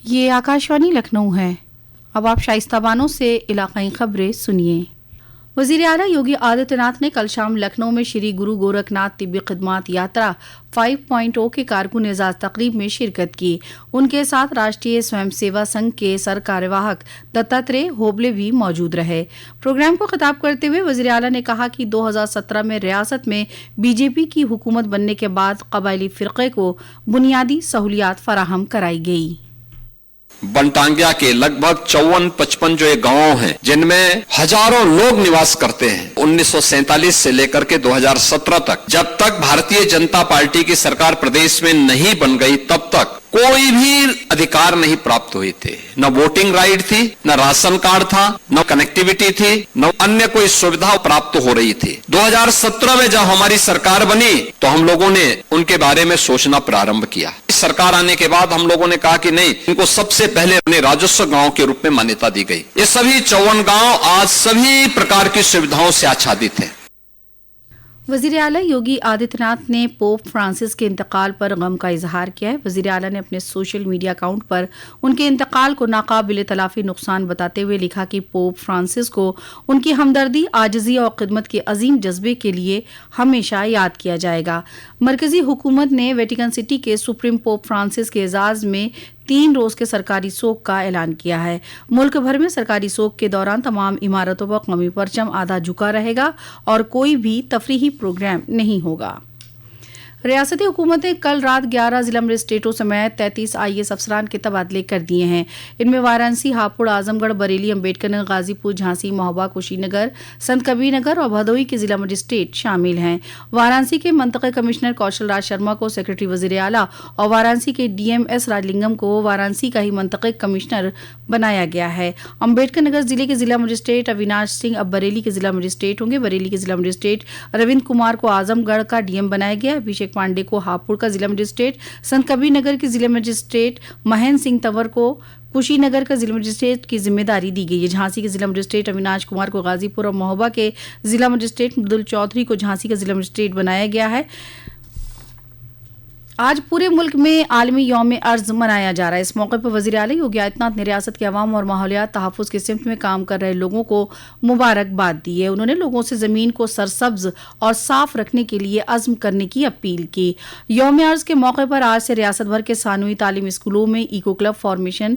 یہ آکاشوانی لکھنؤ ہے۔ اب آپ شائستہ بانو سے علاقائی خبریں سنیے۔ وزیر اعلیٰ یوگی آدتیہ ناتھ نے کل شام لکھنؤ میں شری گرو گورکھ ناتھ طبی خدمات یاترا 5.0 کے کارکن اعزاز تقریب میں شرکت کی۔ ان کے ساتھ راشٹریہ سوئم سیوا سنگھ کے سرکارواہک دتاتریہ ہوبلے بھی موجود رہے۔ پروگرام کو خطاب کرتے ہوئے وزیر اعلیٰ نے کہا کہ 2017 میں ریاست میں بی جے پی کی حکومت بننے کے بعد قبائلی فرقے کو بنیادی سہولیات فراہم کرائی گئی۔ بنٹانگیا کے لگ بھگ 54-55 جو یہ گاؤں ہیں جن میں ہزاروں لوگ نواس کرتے ہیں، 1947 سے لے کر کے 2017 تک، جب تک بھارتیہ جنتا پارٹی کی سرکار پردیش میں نہیں بن گئی تب تک کوئی بھی ادھیکار نہیں پراپت ہوئے تھے۔ نہ ووٹنگ رائٹ تھی، نہ راشن کارڈ تھا، نہ کنیکٹیویٹی تھی، نہ انیہ کوئی سویدھا پراپت ہو رہی تھی۔ 2017 میں جب ہماری سرکار بنی تو ہم لوگوں نے ان کے بارے میں سوچنا پرارمبھ کیا۔ سرکار آنے کے بعد ہم لوگوں نے کہا کہ نہیں، ان کو سب سے پہلے اپنے راجسو گاؤں کے روپ میں مانیتا دی گئی۔ یہ سبھی 54 گاؤں آج سبھی پرکار کی سویدھاؤں سے آچھادت ہیں۔ وزیر اعلیٰ یوگی آدتیہ ناتھ نے پوپ فرانسس کے انتقال پر غم کا اظہار کیا ہے۔ وزیر اعلیٰ نے اپنے سوشل میڈیا اکاؤنٹ پر ان کے انتقال کو ناقابل تلافی نقصان بتاتے ہوئے لکھا کہ پوپ فرانسس کو ان کی ہمدردی، عاجزی اور خدمت کے عظیم جذبے کے لیے ہمیشہ یاد کیا جائے گا۔ مرکزی حکومت نے ویٹیکن سٹی کے سپریم پوپ فرانسس کے اعزاز میں 3 روز کے سرکاری سوگ کا اعلان کیا ہے۔ ملک بھر میں سرکاری سوگ کے دوران تمام عمارتوں پر قومی پرچم آدھا جھکا رہے گا اور کوئی بھی تفریحی پروگرام نہیں ہوگا۔ ریاستی حکومت نے کل رات 11 ضلع مجسٹریٹوں سمیت 33 IAS افسران کے تبادلے کر دیے ہیں۔ ان میں وارانسی، ہاپوڑ، اعظم گڑھ، بریلی، امبیڈکر نگر، غازی پور، جھانسی، مہوبہ، کشی نگر، سنت کبیر نگر اور بھدوئی کے ضلع مجسٹریٹ شامل ہیں۔ وارانسی کے منطقہ کمشنر کوشل راج شرما کو سیکرٹری وزیر اعلیٰ اور وارانسی کے DM S راجلنگم کو وارانسی کا ہی منطقہ کمشنر بنایا گیا ہے۔ امبیڈکر نگر ضلع کے ضلع مجسٹریٹ اویناش سنگھ اب بریلی کے ضلع مجسٹریٹ ہوں گے۔ بریلی کے ضلع مجسٹریٹ روند کمار کو اعظم گڑھ کا DM بنایا گیا۔ ابھیشیک پانڈے کو ہاپوڑ کا ضلع مجسٹریٹ، سنت کبیر نگر کے ضلع مجسٹریٹ مہین سنگھ تنور کو کشی نگر کا ضلع مجسٹریٹ کی ذمہ داری دی گئی ہے۔ جھانسی کے ضلع مجسٹریٹ اویناش کمار کو غازی پور اور مہوبہ کے ضلع مجسٹریٹ مردل چودھری کو جھانسی کا ضلع مجسٹریٹ بنایا گیا ہے۔ آج پورے ملک میں عالمی یوم ارض منایا جا رہا ہے۔ اس موقع پر وزیر اعلیٰ یوگی آدتیہ ناتھ نے ریاست کے عوام اور ماحولیات تحفظ کی سمت میں کام کر رہے لوگوں کو مبارکباد دی ہے۔ انہوں نے لوگوں سے زمین کو سرسبز اور صاف رکھنے کے لیے عزم کرنے کی اپیل کی۔ یوم ارض کے موقع پر آج سے ریاست بھر کے ثانوی تعلیمی اسکولوں میں ایکو کلب فارمیشن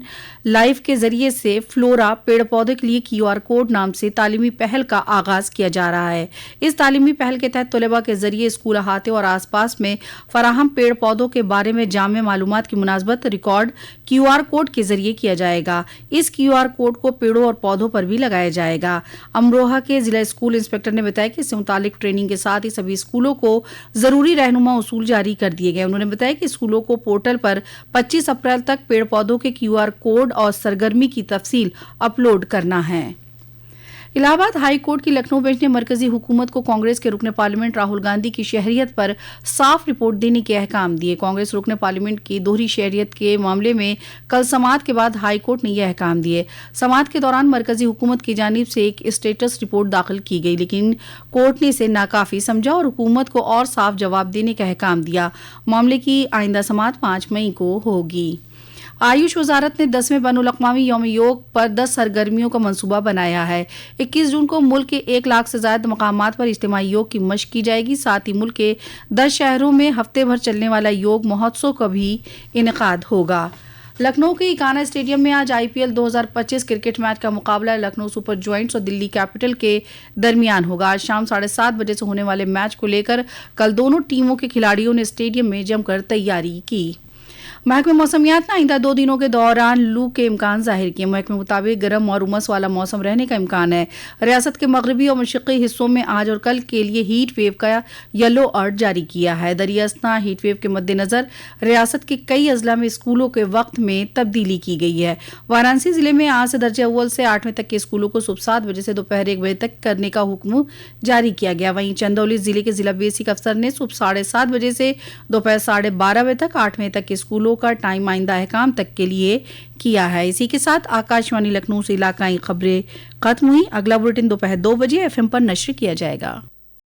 لائف کے ذریعے سے فلورا پیڑ پودوں کے لیے QR کوڈ نام سے تعلیمی پہل کا آغاز کیا جا رہا ہے۔ اس تعلیمی پہل کے تحت طلباء کے ذریعے اسکول احاطے اور آس پاس میں فراہم پیڑ پودوں کے بارے میں جامع معلومات کی مناسبت ریکارڈ QR کوڈ کے ذریعے کیا جائے گا۔ اس QR کوڈ کو پیڑوں اور پودوں پر بھی لگایا جائے گا۔ امروہہ کے ضلع اسکول انسپکٹر نے بتایا کہ اس سے متعلق ٹریننگ کے ساتھ ہی سبھی اسکولوں کو ضروری رہنما اصول جاری کر دیے گئے۔ انہوں نے بتایا کہ اسکولوں کو پورٹل پر 25 اپریل تک پیڑ پودوں کے QR کوڈ اور سرگرمی کی تفصیل اپلوڈ کرنا ہے۔ الہ آباد ہائی کورٹ کی لکھنؤ بینچ نے مرکزی حکومت کو کانگریس کے رکن پارلیمنٹ راہل گاندھی کی شہریت پر صاف رپورٹ دینے کے احکام دیے۔ کانگریس رکن پارلیمنٹ کی دوہری شہریت کے معاملے میں کل سماعت کے بعد ہائی کورٹ نے یہ احکام دیے۔ سماعت کے دوران مرکزی حکومت کی جانب سے ایک اسٹیٹس رپورٹ داخل کی گئی، لیکن کورٹ نے اسے ناکافی سمجھا اور حکومت کو اور صاف جواب دینے کا احکام دیا۔ معاملے کی آئندہ سماعت 5 مئی کو ہوگی۔ آیوش وزارت نے 10ویں بین الاقوامی یوم یوگ پر 10 سرگرمیوں کا منصوبہ بنایا ہے۔ 21 جون کو ملک کے 1 لاکھ سے زائد مقامات پر اجتماعی یوگ کی مشق کی جائے گی۔ ساتھ ہی ملک کے 10 شہروں میں ہفتے بھر چلنے والا یوگ مہوتسو کا بھی انعقاد ہوگا۔ لکھنؤ کے ایکانا اسٹیڈیم میں آج IPL 2025 کرکٹ میچ کا مقابلہ لکھنؤ سپر جوائنٹس اور دلی کیپٹل کے درمیان ہوگا۔ آج شام 7:30 بجے سے ہونے والے میچ کو لے کر کل دونوں ٹیموں کے کھلاڑیوں نے اسٹیڈیم میں جم کر تیاری کی۔ محکمہ موسمیات نے آئندہ 2 دنوں کے دوران لو کے امکان ظاہر کیے۔ محکمہ مطابق گرم اور امس والا موسم رہنے کا امکان ہے۔ ریاست کے مغربی اور مشرقی حصوں میں آج اور کل کے لیے ہیٹ ویو کا یلو الرٹ جاری کیا ہے۔ دریں اثنا ہیٹ ویو کے مد نظر ریاست کے کئی اضلاع میں اسکولوں کے وقت میں تبدیلی کی گئی ہے۔ وارانسی ضلع میں آج سے درجہ اول سے 8ویں تک کے اسکولوں کو صبح 7 بجے سے دوپہر 1 بجے تک کرنے کا حکم جاری کیا گیا۔ وہیں چندولی ضلع کے ضلع بیسک افسر نے صبح 7:30 بجے سے دوپہر 12:30 بجے تک 8ویں تک کے اسکولوں کا ٹائم آئندہ احکام تک کے لیے کیا ہے۔ اسی کے ساتھ آکاشوانی لکھنؤ سے علاقائی خبریں ختم ہوئی۔ اگلا بلیٹن دوپہر 2 بجے FM پر نشر کیا جائے گا۔